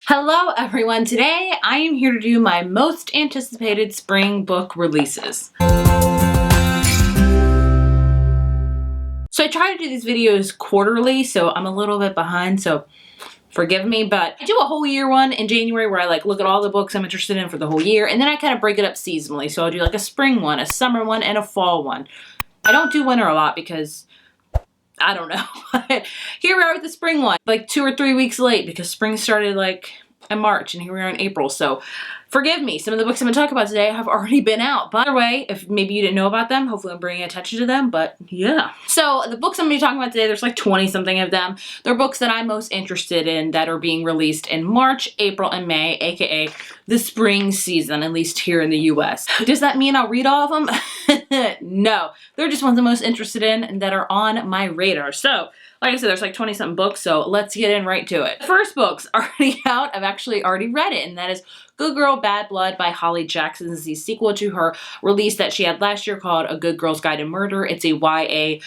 Hello everyone, today I am here to do my most anticipated spring book releases. So I try to do these videos quarterly, so I'm a little bit behind, so forgive me, but I do a whole year one in January where I look at all the books I'm interested in for the whole year, and then I kind of break it up seasonally. So I'll do a spring one, a summer one, and a fall one. I don't do winter a lot because I don't know. Here we are with the spring one, 2 or 3 weeks late because spring started in March and here we are in April. So forgive me, some of the books I'm going to talk about today have already been out. By the way, if maybe you didn't know about them, hopefully I'm bringing attention to them, but yeah. So the books I'm going to be talking about today, there's 20 something of them. They're books that I'm most interested in that are being released in March, April, and May, aka the spring season, at least here in the US. Does that mean I'll read all of them? No, they're just ones I'm most interested in and that are on my radar. So like I said, there's 20 something books, so let's get in right to it. The first book's already out. I've actually already read it, and that is Good Girl, Bad Blood by Holly Jackson. This is the sequel to her release that she had last year called A Good Girl's Guide to Murder. It's a YA,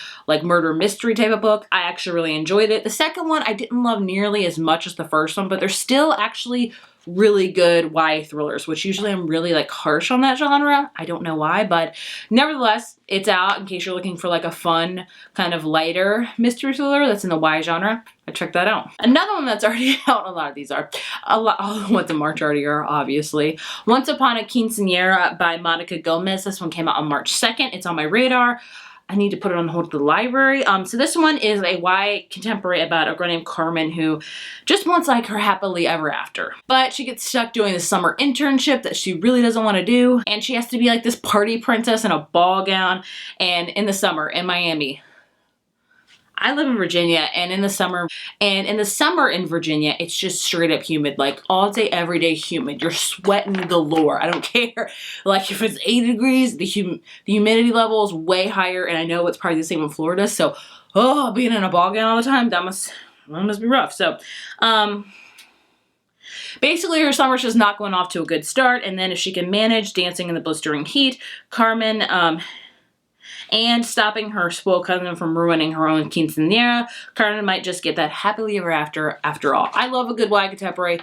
murder mystery type of book. I actually really enjoyed it. The second one I didn't love nearly as much as the first one, but they're still actually really good YA thrillers, which usually I'm really harsh on that genre. I don't know why, but nevertheless, it's out in case you're looking for a fun, kind of lighter mystery thriller that's in the YA genre. I checked that out. Another one that's already out, a lot of these are, all the ones in March already are, obviously. Once Upon a Quinceanera by Monica Gomez. This one came out on March 2nd. It's on my radar. I need to put it on hold at the library. So this one is a YA contemporary about a girl named Carmen who just wants her happily ever after. But she gets stuck doing this summer internship that she really doesn't want to do. And she has to be this party princess in a ball gown and in the summer in Miami. I live in Virginia, and in the summer in Virginia, it's just straight up humid, all day, every day humid. You're sweating galore. I don't care. If it's 80 degrees, the humidity level is way higher, and I know it's probably the same in Florida. So, being in a ball gown all the time, that must be rough. So, basically, her summer's just not going off to a good start, and then if she can manage dancing in the blistering heat, Carmen, and stopping her spoiled cousin from ruining her own quinceanera, Carmen might just get that happily ever after all. I love a good YA contemporary.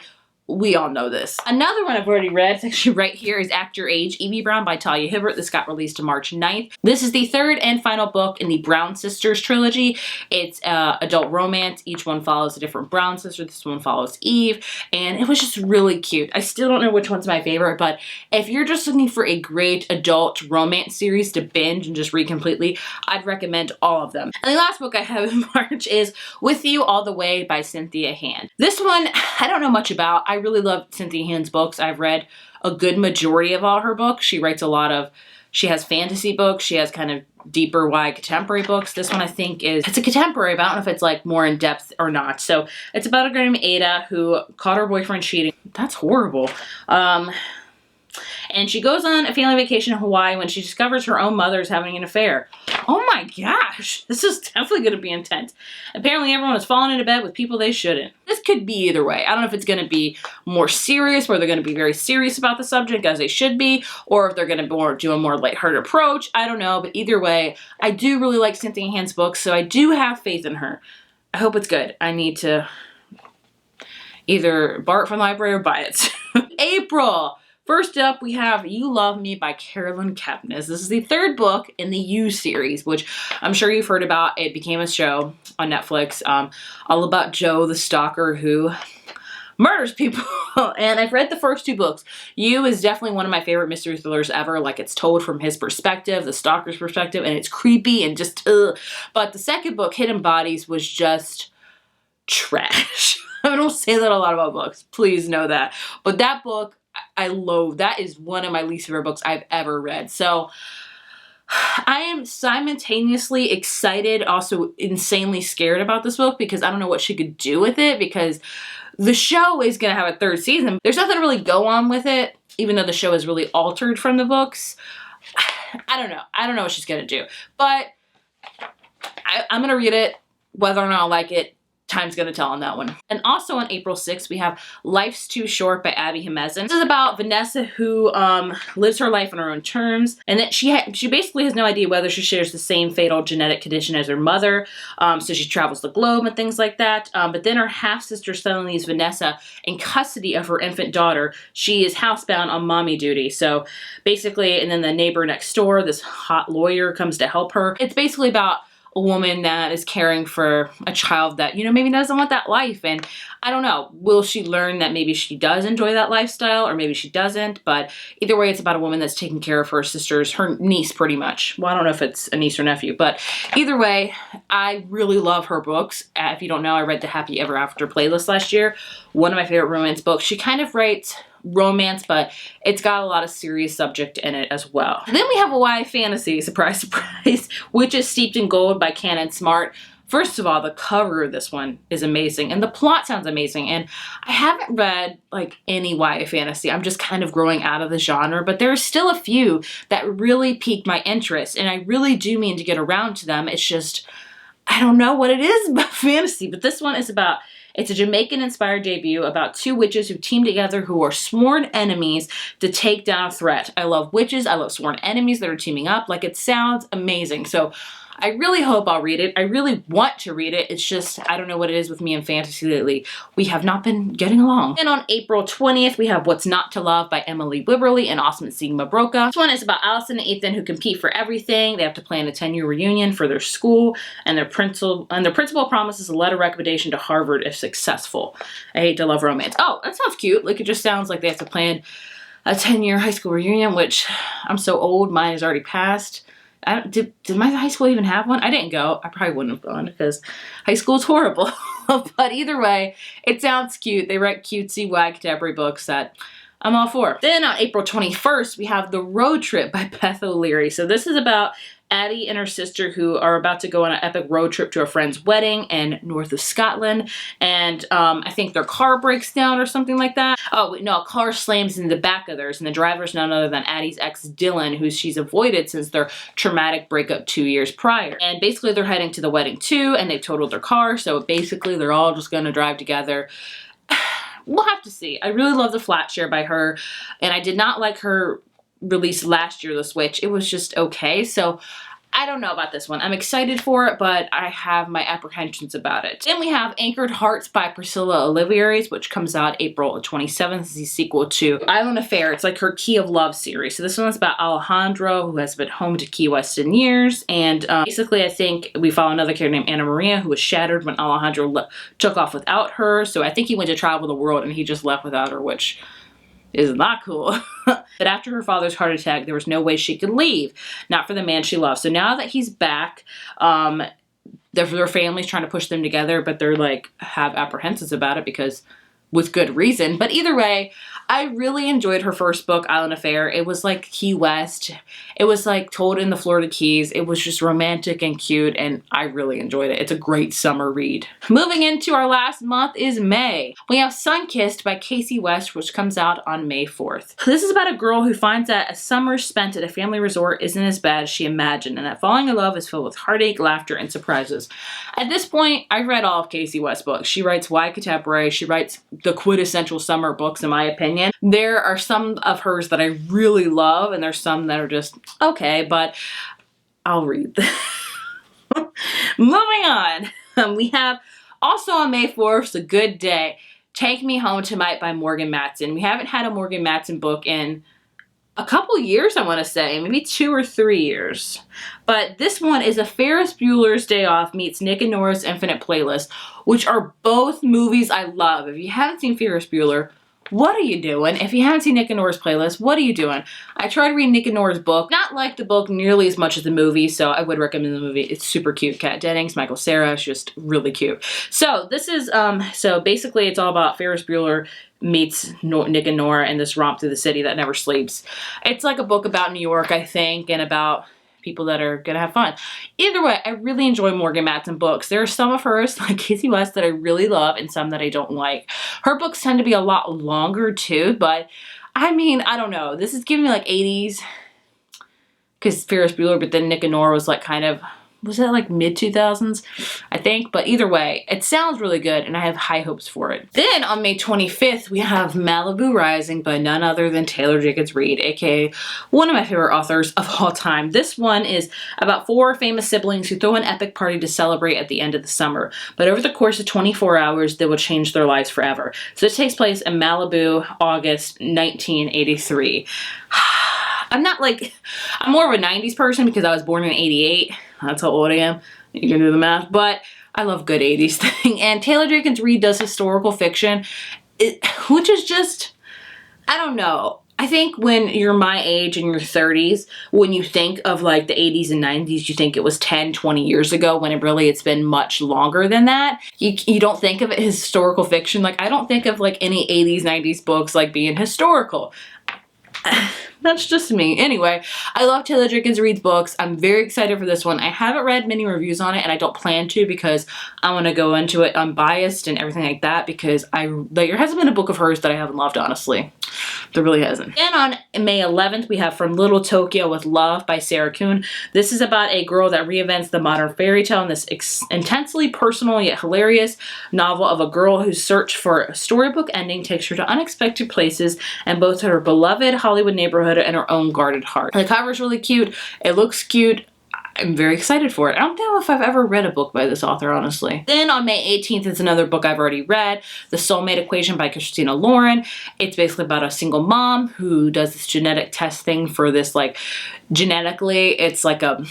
We all know this. Another one I've already read, it's actually right here, is Act Your Age, Evie Brown by Talia Hibbert. This got released on March 9th. This is the third and final book in the Brown Sisters trilogy. It's adult romance. Each one follows a different Brown sister. This one follows Eve, and it was just really cute. I still don't know which one's my favorite, but if you're just looking for a great adult romance series to binge and just read completely, I'd recommend all of them. And the last book I have in March is With You All the Way by Cynthia Hand. This one, I don't know much about. I really love Cynthia Hand's books. I've read a good majority of all her books. She writes she has fantasy books. She has kind of deeper YA contemporary books. This one I think it's a contemporary, but I don't know if it's more in depth or not. So it's about a girl named Ada who caught her boyfriend cheating. That's horrible. And she goes on a family vacation in Hawaii when she discovers her own mother's having an affair. Oh my gosh, this is definitely going to be intense. Apparently everyone is falling into bed with people they shouldn't. This could be either way. I don't know if it's going to be more serious, where they're going to be very serious about the subject as they should be, or if they're going to do a more lighthearted approach. I don't know, but either way, I do really like Cynthia Hand's books, so I do have faith in her. I hope it's good. I need to either borrow it from the library or buy it. April! First up, we have You Love Me by Carolyn Kepnes. This is the third book in the You series, which I'm sure you've heard about. It became a show on Netflix, all about Joe, the stalker who murders people. And I've read the first two books. You is definitely one of my favorite mystery thrillers ever. It's told from his perspective, the stalker's perspective, and it's creepy and just, ugh. But the second book, Hidden Bodies, was just trash. I don't say that a lot about books. Please know that. But that book, I loathe. That is one of my least favorite books I've ever read. So I am simultaneously excited, also insanely scared about this book because I don't know what she could do with it, because the show is going to have a third season. There's nothing to really go on with it, even though the show is really altered from the books. I don't know. I don't know what she's going to do. But I'm going to read it. Whether or not I like it time's gonna tell on that one. And also on April 6th, we have Life's Too Short by Abby Hemezin. This is about Vanessa who lives her life on her own terms, and that she basically has no idea whether she shares the same fatal genetic condition as her mother, so she travels the globe and things like that. But then her half-sister suddenly leaves Vanessa in custody of her infant daughter. She is housebound on mommy duty, so basically, and then the neighbor next door, this hot lawyer, comes to help her. It's basically about a woman that is caring for a child that, you know, maybe doesn't want that life. And I don't know, will she learn that maybe she does enjoy that lifestyle or maybe she doesn't? But either way, it's about a woman that's taking care of her sister's, her niece pretty much. Well, I don't know if it's a niece or nephew, but either way, I really love her books. If you don't know, I read the Happy Ever After playlist last year. One of my favorite romance books. She kind of writes romance, but it's got a lot of serious subject in it as well. And then we have a YA fantasy, surprise, surprise, which is Steeped in Gold by Canon Smart. First of all, the cover of this one is amazing, and the plot sounds amazing, and I haven't read like any YA fantasy. I'm just kind of growing out of the genre, but there are still a few that really piqued my interest, and I really do mean to get around to them. It's just, I don't know what it is about fantasy, but this one is about, it's a Jamaican-inspired debut about two witches who team together who are sworn enemies to take down a threat. I love witches. I love sworn enemies that are teaming up. Like, it sounds amazing. So I really hope I'll read it. I really want to read it. It's just, I don't know what it is with me and fantasy lately. We have not been getting along. And on April 20th, we have What's Not to Love by Emily Wibberley and Osman Sigma Broca. This one is about Allison and Ethan who compete for everything. They have to plan a 10-year reunion for their school, and their principal promises a letter recommendation to Harvard if successful. I hate to love romance. Oh, that sounds cute. Like, it just sounds like they have to plan a 10-year high school reunion, which I'm so old, mine has already passed. Did my high school even have one? I didn't go. I probably wouldn't have gone because high school is horrible. But either way, it sounds cute. They write cutesy, contemporary books that I'm all for. Then on April 21st, we have The Road Trip by Beth O'Leary. So this is about Addie and her sister who are about to go on an epic road trip to a friend's wedding in north of Scotland. And I think their car breaks down or something like that. Oh, no, a car slams in the back of theirs, and the driver's none other than Addie's ex, Dylan, who she's avoided since their traumatic breakup 2 years prior. And basically they're heading to the wedding too, and they've totaled their car, so basically they're all just gonna drive together. We'll have to see. I really love The Flat Share by her, and I did not like her released last year, The Switch. It was just okay, so I don't know about this one. I'm excited for it, but I have my apprehensions about it. Then we have Anchored Hearts by Priscilla Olivares, which comes out April 27th. It's the sequel to Island Affair. It's like her Key of Love series. So this one's about Alejandro, who has been home to Key West in years. And basically, I think we follow another character named Anna Maria, who was shattered when Alejandro took off without her. So I think he went to travel the world and he just left without her, which is not cool. But after her father's heart attack, there was no way she could leave, not for the man she loved. So now that he's back, their family's trying to push them together, but they're like, have apprehensions about it because with good reason. But either way, I really enjoyed her first book, Island Affair. It was like Key West. It was like told in the Florida Keys. It was just romantic and cute, and I really enjoyed it. It's a great summer read. Moving into our last month is May. We have Sunkissed by Casey West, which comes out on May 4th. This is about a girl who finds that a summer spent at a family resort isn't as bad as she imagined, and that falling in love is filled with heartache, laughter, and surprises. At this point, I've read all of Casey West's books. She writes YA contemporary. She writes the quintessential summer books, in my opinion. There are some of hers that I really love, and there's some that are just okay, but I'll read them. Moving on, we have also on May 4th, A Good Day, Take Me Home Tonight by Morgan Matson. We haven't had a Morgan Matson book in a couple years, I want to say, maybe 2 or 3 years. But this one is a Ferris Bueller's Day Off meets Nick and Nora's Infinite Playlist, which are both movies I love. If you haven't seen Ferris Bueller, what are you doing? If you haven't seen Nick and Nora's Playlist, what are you doing? I tried to read Nick and Nora's book. Not like the book nearly as much as the movie, so I would recommend the movie. It's super cute. Kat Dennings, Michael Cera, it's just really cute. So this is, so basically it's all about Ferris Bueller meets Nick and Nora in this romp through the city that never sleeps. It's like a book about New York, I think, and about people that are gonna have fun. Either way, I really enjoy Morgan Matson books. There are some of hers, like Casey West, that I really love and some that I don't like. Her books tend to be a lot longer too, but I mean, I don't know. This is giving me like 80s because Ferris Bueller, but then Nick and Nora was like kind of was that like mid 2000s, I think, but either way, it sounds really good and I have high hopes for it. Then on May 25th, we have Malibu Rising by none other than Taylor Jenkins Reid, aka one of my favorite authors of all time. This one is about 4 famous siblings who throw an epic party to celebrate at the end of the summer, but over the course of 24 hours, they will change their lives forever. So this takes place in Malibu, August 1983. I'm more of a 90s person because I was born in 88. That's how old I am. You can do the math. But I love good 80s thing. And Taylor Jenkins Reid does historical fiction, which is just, I don't know. I think when you're my age in your 30s, when you think of like the 80s and 90s, you think it was 10, 20 years ago, when it's been much longer than that. You don't think of it as historical fiction. Like, I don't think of like any 80s, 90s books like being historical. That's just me. Anyway, I love Taylor Jenkins Reid's books. I'm very excited for this one. I haven't read many reviews on it, and I don't plan to because I want to go into it unbiased and everything like that, because there hasn't been a book of hers that I haven't loved, honestly. There really hasn't. Then on May 11th, we have From Little Tokyo with Love by Sarah Kuhn. This is about a girl that reinvents the modern fairy tale in this intensely personal yet hilarious novel of a girl whose search for a storybook ending takes her to unexpected places in both her beloved Hollywood neighborhood and her own guarded heart. The cover is really cute. It looks cute. I'm very excited for it. I don't know if I've ever read a book by this author, honestly. Then on May 18th is another book I've already read, The Soulmate Equation by Christina Lauren. It's basically about a single mom who does this genetic test thing for this, like, genetically, it's like a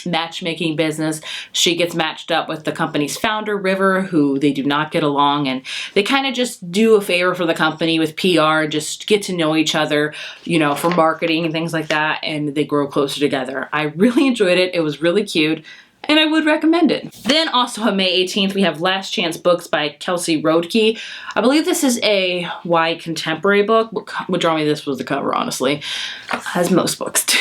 matchmaking business. She gets matched up with the company's founder, River, who they do not get along, and they kind of just do a favor for the company with PR, just get to know each other, you know, for marketing and things like that, and they grow closer together. I really enjoyed it. It was really cute, and I would recommend it. Then also on May 18th, we have Last Chance Books by Kelsey Roadkey. I believe this is a YA contemporary book. What drew me this was the cover, honestly, as most books do.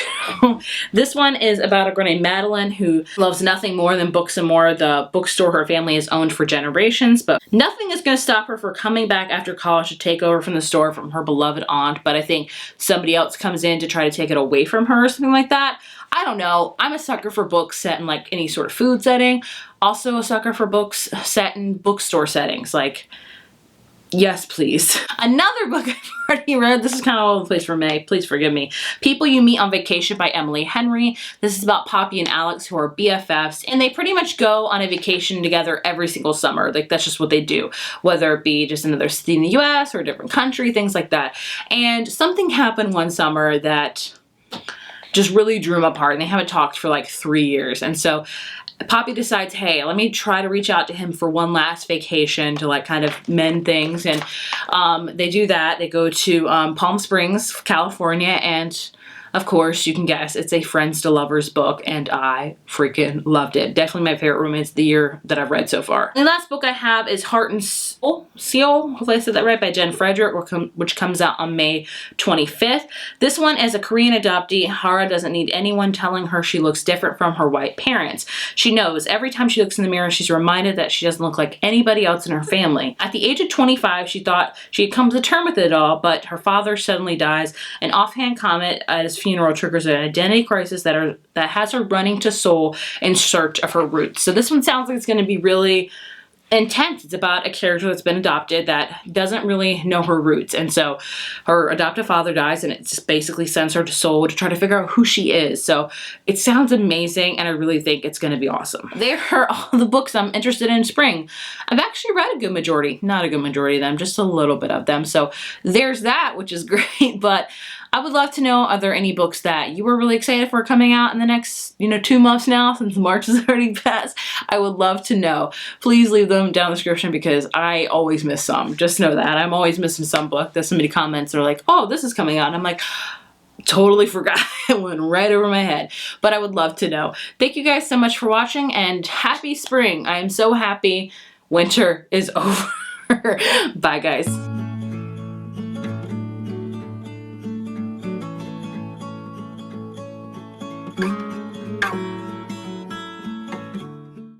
This one is about a girl named Madeline who loves nothing more than books and more. The bookstore her family has owned for generations, but nothing is going to stop her from coming back after college to take over from the store from her beloved aunt. But I think somebody else comes in to try to take it away from her or something like that. I don't know. I'm a sucker for books set in like any sort of food setting. Also a sucker for books set in bookstore settings. Like, yes, please. Another book I've already read, this is kind of all over the place for May, please forgive me. People You Meet on Vacation by Emily Henry. This is about Poppy and Alex, who are BFFs, and they pretty much go on a vacation together every single summer. Like, that's just what they do, whether it be just another city in the US or a different country, things like that. And something happened one summer that just really drew them apart, and they haven't talked for like 3 years. And so Poppy decides, hey, let me try to reach out to him for one last vacation to like kind of mend things. And they do that. They go to Palm Springs, California, and of course, you can guess, it's a Friends to Lovers book, and I freaking loved it. Definitely my favorite romance of the year that I've read so far. And the last book I have is Heart and Soul, hopefully I said that right, by Jen Frederick, which comes out on May 25th. This one is a Korean adoptee. Hara doesn't need anyone telling her she looks different from her white parents. She knows every time she looks in the mirror, she's reminded that she doesn't look like anybody else in her family. At the age of 25, she thought she had come to terms with it all, but her father suddenly dies. An offhand comment at his funeral triggers an identity crisis that has her running to Seoul in search of her roots. So this one sounds like it's going to be really intense. It's about a character that's been adopted that doesn't really know her roots, and so her adoptive father dies, and it just basically sends her to Seoul to try to figure out who she is. So it sounds amazing, and I really think it's going to be awesome. There are all the books I'm interested in spring. I've actually read a good majority, not a good majority of them, just a little bit of them. So there's that, which is great. But I would love to know, are there any books that you were really excited for coming out in the next, 2 months now, since March has already passed? I would love to know. Please leave them down in the description, because I always miss some. Just know that. I'm always missing some book that somebody comments, they're like, oh, this is coming out. And I'm like, totally forgot. It went right over my head. But I would love to know. Thank you guys so much for watching, and happy spring. I am so happy winter is over. Bye, guys.